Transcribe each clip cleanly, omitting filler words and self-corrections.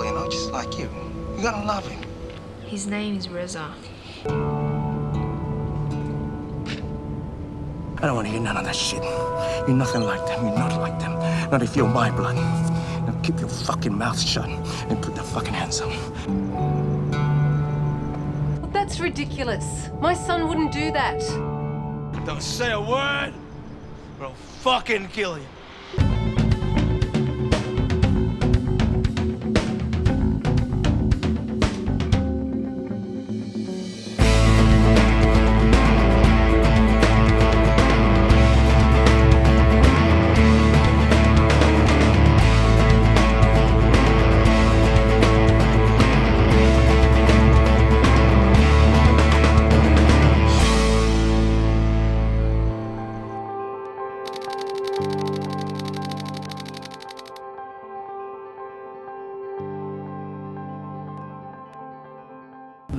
you know, just like you. You gotta love him. His name is Reza. I don't want to hear none of that shit. You're nothing like them. You're not like them. Not if you're my blood. Now keep your fucking mouth shut and put the fucking hands up. Well, that's ridiculous. My son wouldn't do that. Don't say a word, or I'll fucking kill you.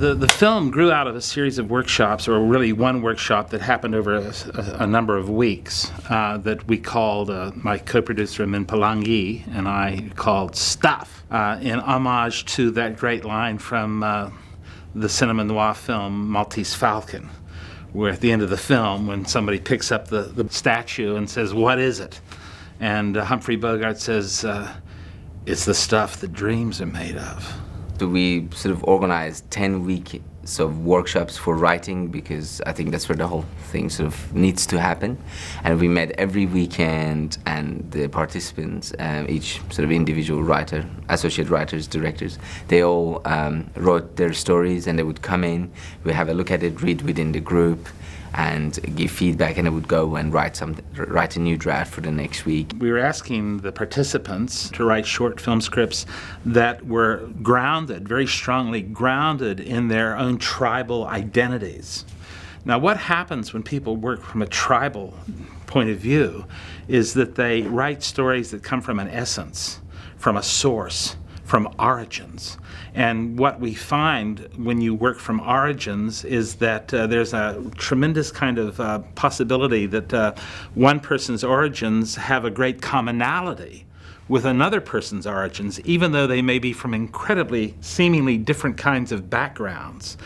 The film grew out of a series of workshops, or really one workshop that happened over a number of weeks that we called, my co-producer Min Palangi and I called Stuff, in homage to that great line from the cinema noir film Maltese Falcon, where at the end of the film, when somebody picks up the statue and says, "What is it?" And Humphrey Bogart says, "It's the stuff that dreams are made of." We sort of organized 10 weeks of workshops for writing, because I think that's where the whole thing sort of needs to happen. And we met every weekend, and the participants, each sort of individual writer, associate writers, directors, they all wrote their stories, and they would come in, we have a look at it, read within the group, and give feedback, and I would go and write a new draft for the next week. We were asking the participants to write short film scripts that were grounded, very strongly grounded in their own tribal identities. Now, what happens when people work from a tribal point of view is that they write stories that come from an essence, from a source, from origins. And what we find when you work from origins is that there's a tremendous kind of possibility that one person's origins have a great commonality with another person's origins, even though they may be from incredibly, seemingly different kinds of backgrounds.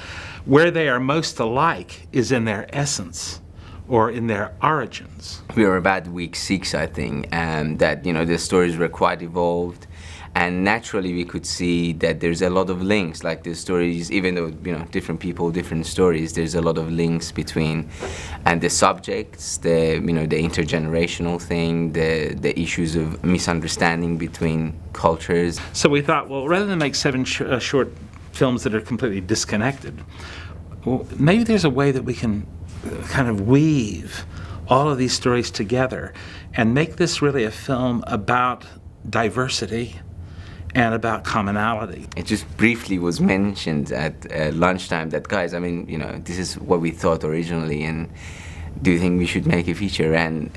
Where they are most alike is in their essence or in their origins. We were about week 6, I think, and that, you know, the stories were quite evolved. And naturally we could see that there's a lot of links, like the stories, even though, you know, different people, different stories, there's a lot of links between, and the subjects, the, you know, the intergenerational thing, the issues of misunderstanding between cultures. So we thought, well, rather than make 7 short films that are completely disconnected, well, maybe there's a way that we can kind of weave all of these stories together and make this really a film about diversity and about commonality. It just briefly was mentioned at lunchtime that, guys, I mean, you know, this is what we thought originally, and do you think we should make a feature? And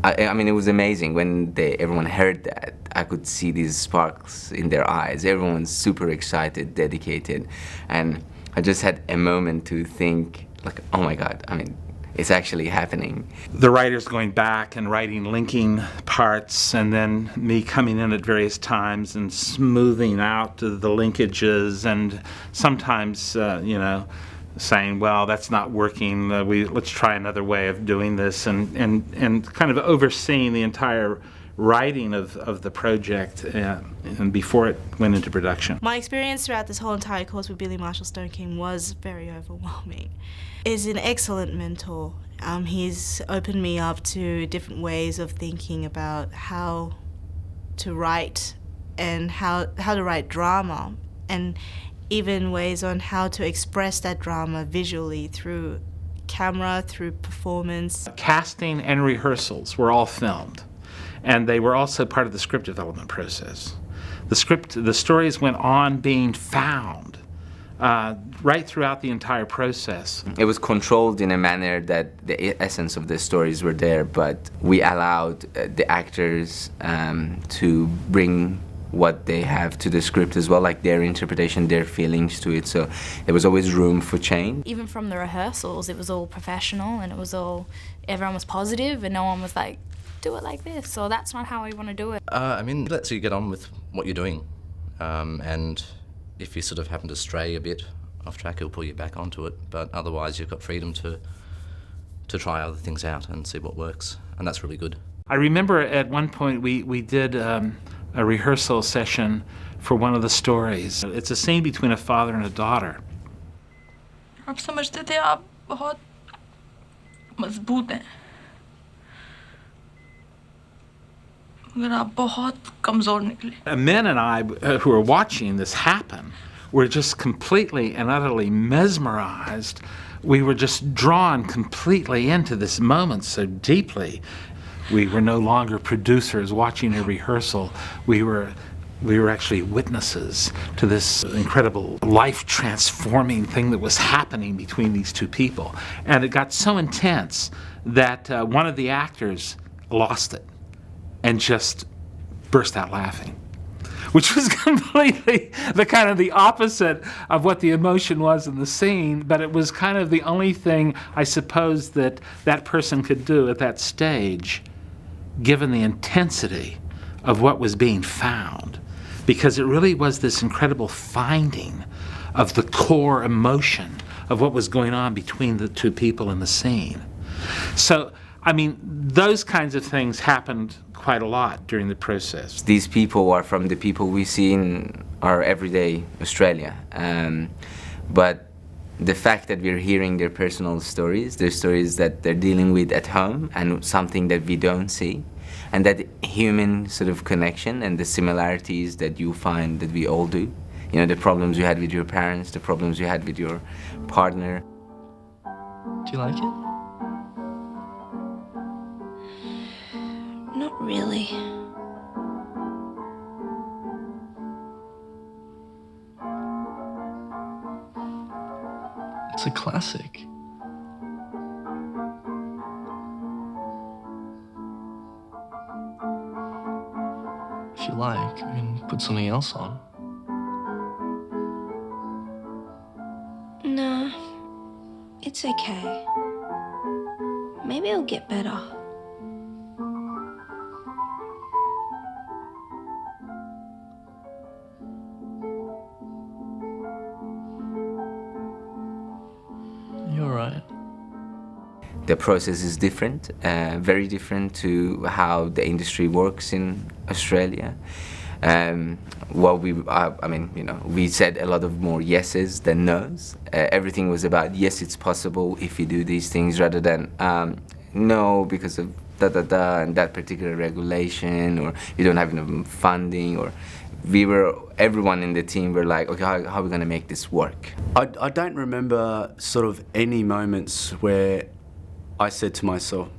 I mean, it was amazing when everyone heard that. I could see these sparks in their eyes. Everyone's super excited, dedicated, and I just had a moment to think, like, oh my God, I mean, it's actually happening. The writers going back and writing linking parts, and then me coming in at various times and smoothing out the linkages, and sometimes, you know, saying, well, that's not working, let's try another way of doing this, and kind of overseeing the entire writing of the project and before it went into production. My experience throughout this whole entire course with Billy Marshall STONEKING was very overwhelming. He's an excellent mentor. He's opened me up to different ways of thinking about how to write and how to write drama, and even ways on how to express that drama visually through camera, through performance. Casting and rehearsals were all filmed, and they were also part of the script development process. The stories went on being found right throughout the entire process. It was controlled in a manner that the essence of the stories were there, but we allowed the actors to bring what they have to the script as well, like their interpretation, their feelings to it, so there was always room for change. Even from the rehearsals, it was all professional, and it was all, everyone was positive, and no one was like, do it like this, or that's not how we want to do it. I mean, it lets you get on with what you're doing. and if you sort of happen to stray a bit off track, he'll pull you back onto it. But otherwise, you've got freedom to try other things out and see what works, and that's really good. I remember at one point we did a rehearsal session for one of the stories. It's a scene between a father and a daughter. आप समझते थे आप बहुत मजबूत हैं, मगर आप बहुत कमजोर निकले. Men and I, who were watching this happen, were just completely and utterly mesmerized. We were just drawn completely into this moment so deeply. We were no longer producers watching a rehearsal. We were actually witnesses to this incredible life-transforming thing that was happening between these two people. And it got so intense that one of the actors lost it and just burst out laughing, which was completely the opposite of what the emotion was in the scene, but it was kind of the only thing I suppose that that person could do at that stage, given the intensity of what was being found, because it really was this incredible finding of the core emotion of what was going on between the two people in the scene. So, I mean, those kinds of things happened quite a lot during the process. These people are from the people we see in our everyday Australia, but the fact that we're hearing their personal stories, their stories that they're dealing with at home, and something that we don't see, and that human sort of connection and the similarities that you find that we all do. You know, the problems you had with your parents, the problems you had with your partner. Do you like it? Not really. It's a classic. If you like, we can put something else on. No, it's okay. Maybe it'll get better. You're right. The process is different, very different to how the industry works in Australia. We said a lot of more yeses than nos. Everything was about, yes, it's possible if you do these things, rather than no, because of da-da-da and that particular regulation, or you don't have enough funding, or everyone in the team were like, okay, how are we going to make this work? I don't remember sort of any moments where I said to myself,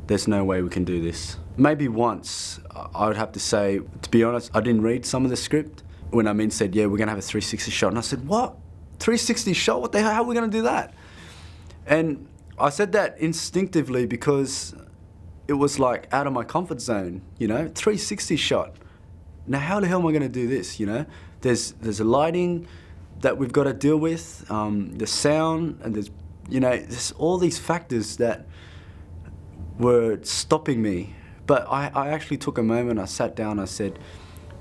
there's no way we can do this. Maybe once, I would have to say, to be honest, I didn't read some of the script. When Amin said, yeah, we're going to have a 360 shot. And I said, what? 360 shot? What the hell? How are we going to do that? And I said that instinctively because it was like out of my comfort zone, you know, 360 shot. Now, how the hell am I going to do this, you know? There's a lighting that we've got to deal with, the sound, and there's all these factors that were stopping me. But I actually took a moment, I sat down, I said,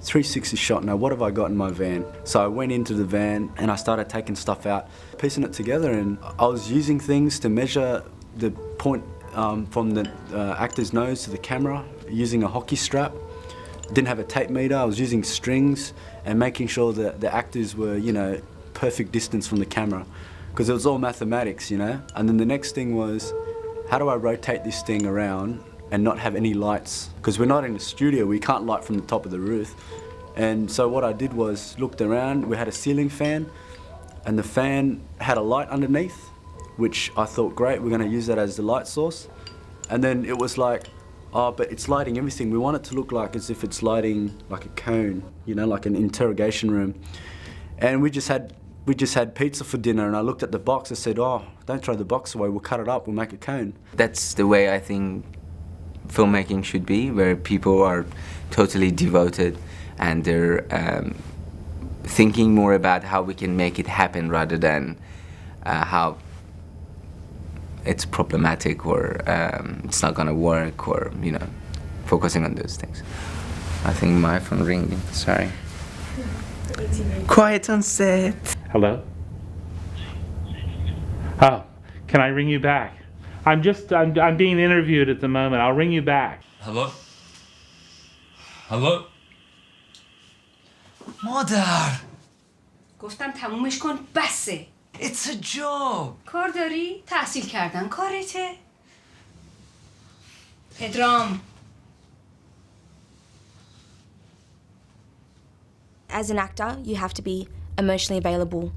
360 shot, now what have I got in my van? So I went into the van and I started taking stuff out, piecing it together, and I was using things to measure the point from the actor's nose to the camera, using a hockey strap. Didn't have a tape meter, I was using strings and making sure that the actors were, you know, perfect distance from the camera, because it was all mathematics, you know. And then the next thing was, how do I rotate this thing around and not have any lights? Because we're not in a studio, we can't light from the top of the roof. And so what I did was looked around, we had a ceiling fan, and the fan had a light underneath, which I thought, great, we're gonna use that as the light source. And then it was like, oh, but it's lighting everything. We want it to look like as if it's lighting like a cone, you know, like an interrogation room. And we just had pizza for dinner, and I looked at the box, I said, oh, don't throw the box away, we'll cut it up, we'll make a cone. That's the way I think filmmaking should be, where people are totally devoted and they're thinking more about how we can make it happen rather than how it's problematic or it's not gonna work, or, you know, focusing on those things. I think my phone ringing, sorry. Quiet on set. Hello? Oh, can I ring you back? I'm being interviewed at the moment. I'll ring you back. Hello? Hello? مادر گفتم تمومش کن بسه. It's a job. کار داری؟ تحصیل کردن کارته؟ پدرام. As an actor, you have to be emotionally available.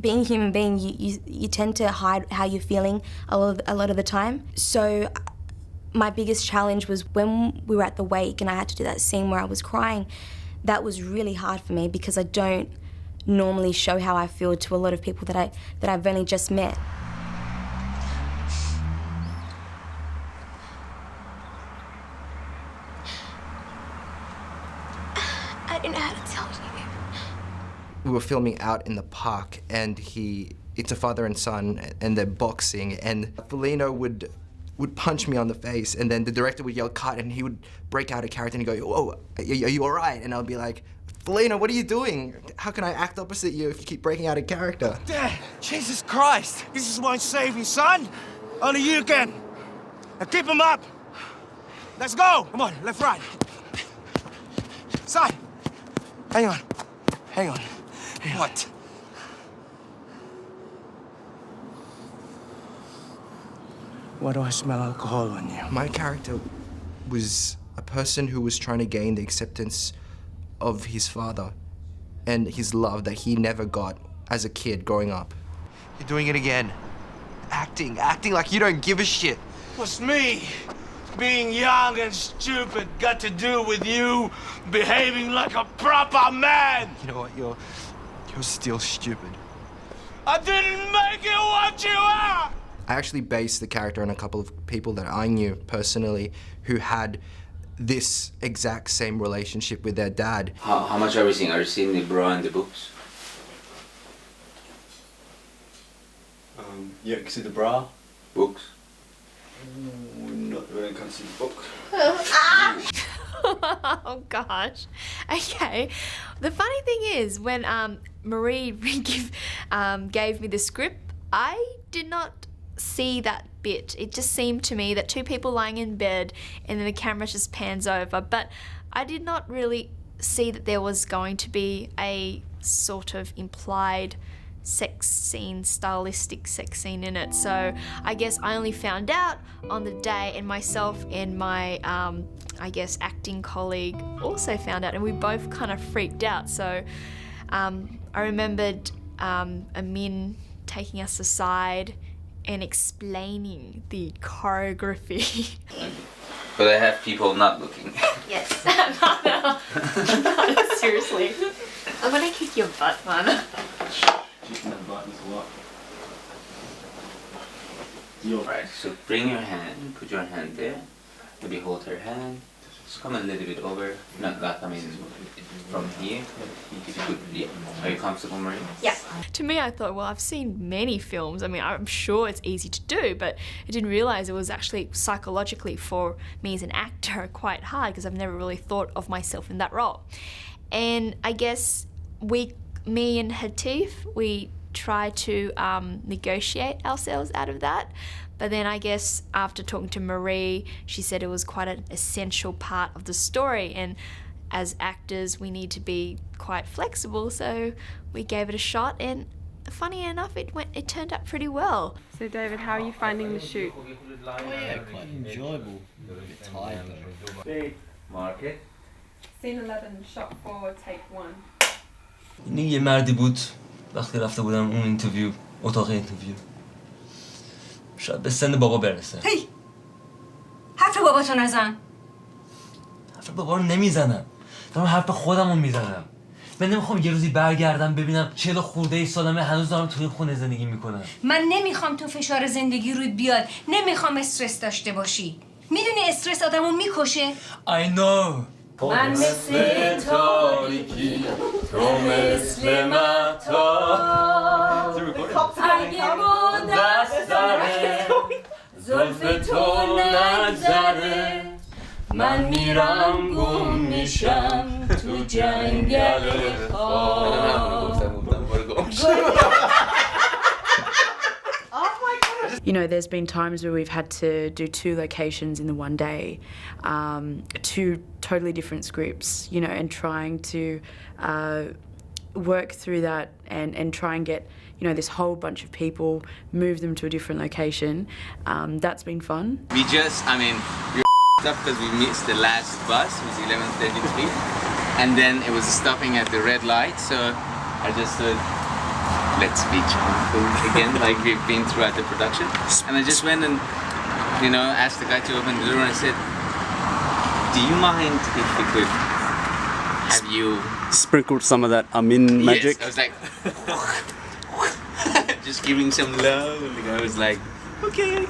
Being a human being, you tend to hide how you're feeling a lot of the time. So my biggest challenge was when we were at the wake and I had to do that scene where I was crying. That was really hard for me because I don't normally show how I feel to a lot of people that I've only just met. I don't know how to tell you. We were filming out in the park, and it's a father and son, and they're boxing, and Felino would punch me on the face, and then the director would yell cut, and he would break out a character and he'd go, "Oh, are you all right?" And I'll be like, "Felino, what are you doing? How can I act opposite you if you keep breaking out a character?" Dad, Jesus Christ! This is my saving, son. Only you can. Now keep him up. Let's go. Come on, left, right. Son, hang on. Hang on. What? Why do I smell alcohol on you? My character was a person who was trying to gain the acceptance of his father and his love that he never got as a kid growing up. You're doing it again. Acting like you don't give a shit. What's me being young and stupid got to do with you behaving like a proper man? You know what? You're still stupid. I didn't make you what you are! I actually based the character on a couple of people that I knew personally who had this exact same relationship with their dad. How much are we seeing? Are you seeing the bra and the boobs? Yeah, you can see the bra. Books? Not really, can't see the book. Oh gosh. Okay. The funny thing is, when Marie gave me the script, I did not see that bit. It just seemed to me that two people lying in bed and then the camera just pans over, but I did not really see that there was going to be a sort of implied sex scene, stylistic sex scene in it. So I guess I only found out on the day, and myself and my I guess acting colleague also found out, and we both kind of freaked out. So I remembered Amin taking us aside and explaining the choreography. But I have people not looking. Yes. No, seriously. I'm gonna kick your butt, man. Right, so bring your hand, put your hand there, maybe hold her hand, just come a little bit over, not that, I mean, from here, Are you comfortable, Marie? Yeah. To me, I thought, well, I've seen many films. I mean, I'm sure it's easy to do, but I didn't realize it was actually psychologically for me as an actor quite hard, because I've never really thought of myself in that role. And I guess me and Hatif, we try to negotiate ourselves out of that. But then I guess after talking to Marie, she said it was quite an essential part of the story, and as actors we need to be quite flexible, so we gave it a shot, and funny enough it turned out pretty well. So David, how are you finding the shoot? Oh yeah, quite enjoyable. A bit tired though. Mark it. Scene 11, shot 4, take 1. این یه مردی بود وقتی رفته بودم اون اینترویو، اتاق اینترویو، شاید به سن بابا برسه. هی! حرف باباتو نزن. حرف بابا رو نمیزنم، دارم حرف خودم رو میزنم. من نمیخوام یه روزی برگردم ببینم 40 خورده سالمه هنوز دارم توی این خونه زندگی میکنم. من نمیخوام تو فشار زندگی روی بیاد، نمیخوام استرس داشته باشی. میدونی استرس آدمو میکشه؟ I know. من مثل تاریکی، تو مثل مهتاب، اگه با دست داره زلف تو نگذره، من میرم گم میشم تو جنگل You know, there's been times where we've had to do 2 locations in the one day, 2 totally different scripts, you know, and trying to work through that and try and get, you know, this whole bunch of people, move them to a different location. That's been fun. We just, I mean, we were up because we missed the last bus, it was 11:33, and then it was stopping at the red light, so I just said, let's be cheerful again, like we've been throughout the production. And I just went and, you know, asked the guy to open the door and said, do you mind if we could have you... Sprinkled some of that Amin magic? Yes, I was like, just giving some love, and the guy was like, okay.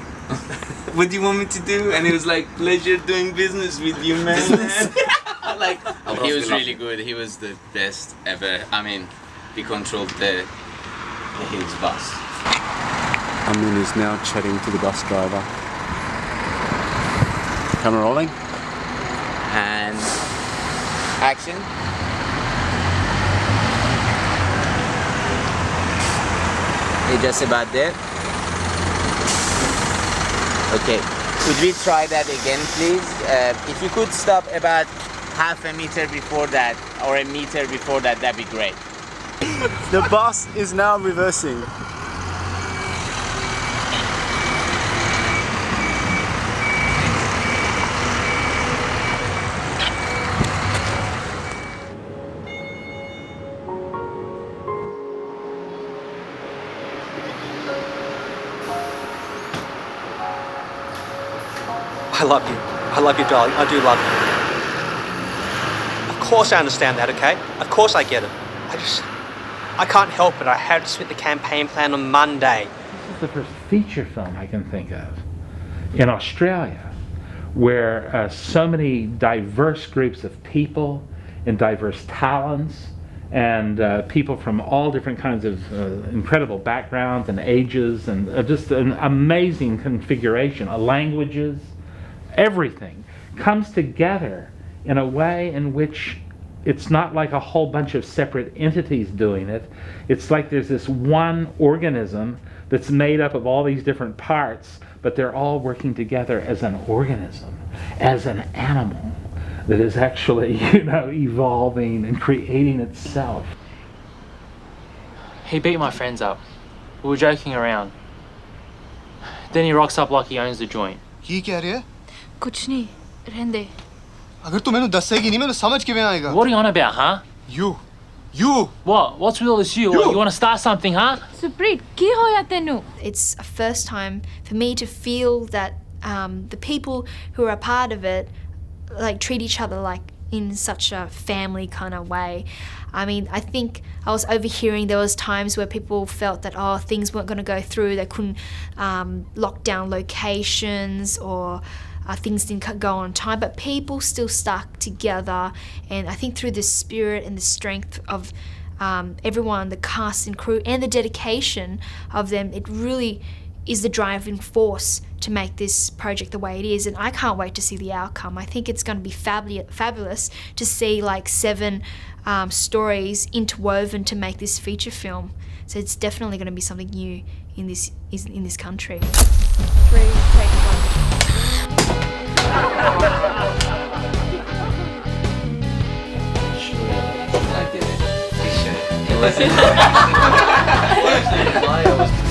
What do you want me to do? And he was like, pleasure doing business with you, man. Like, he was really good. He was the best ever. I mean, he controlled the Hills bus. Amin is now chatting to the bus driver. Camera rolling. And action. You're just about there. Okay, could we try that again, please? If you could stop about half a meter before that, or a meter before that, that'd be great. The bus is now reversing. I love you. I love you, darling. I do love you. Of course I understand that, okay? Of course I get it. I can't help it. I had to submit the campaign plan on Monday. This is the first feature film I can think of in Australia where so many diverse groups of people and diverse talents and people from all different kinds of incredible backgrounds and ages and just an amazing configuration of languages, everything comes together in a way in which it's not like a whole bunch of separate entities doing it. It's like there's this one organism that's made up of all these different parts, but they're all working together as an organism, as an animal that is actually, you know, evolving and creating itself. He beat my friends up. We were joking around. Then he rocks up like he owns the joint. ये क्या है? कुछ नहीं, रहने दे. अगर तू मैंने दसेगी नहीं मैंने समझ किवें आएगा? What are you on about, huh? You. What? What's with all this you? You want to start something, huh? Suprit, ki hoya tenu? It's a first time for me to feel that the people who are a part of it like treat each other like in such a family kind of way. I mean, I think I was overhearing there was times where people felt that, oh, things weren't going to go through. They couldn't lock down locations or things didn't go on time, but people still stuck together. And I think through the spirit and the strength of everyone, the cast and crew, and the dedication of them, it really is the driving force to make this project the way it is. And I can't wait to see the outcome. I think it's going to be fabulous to see like 7 stories interwoven to make this feature film. So it's definitely going to be something new in this country. 3, take 1.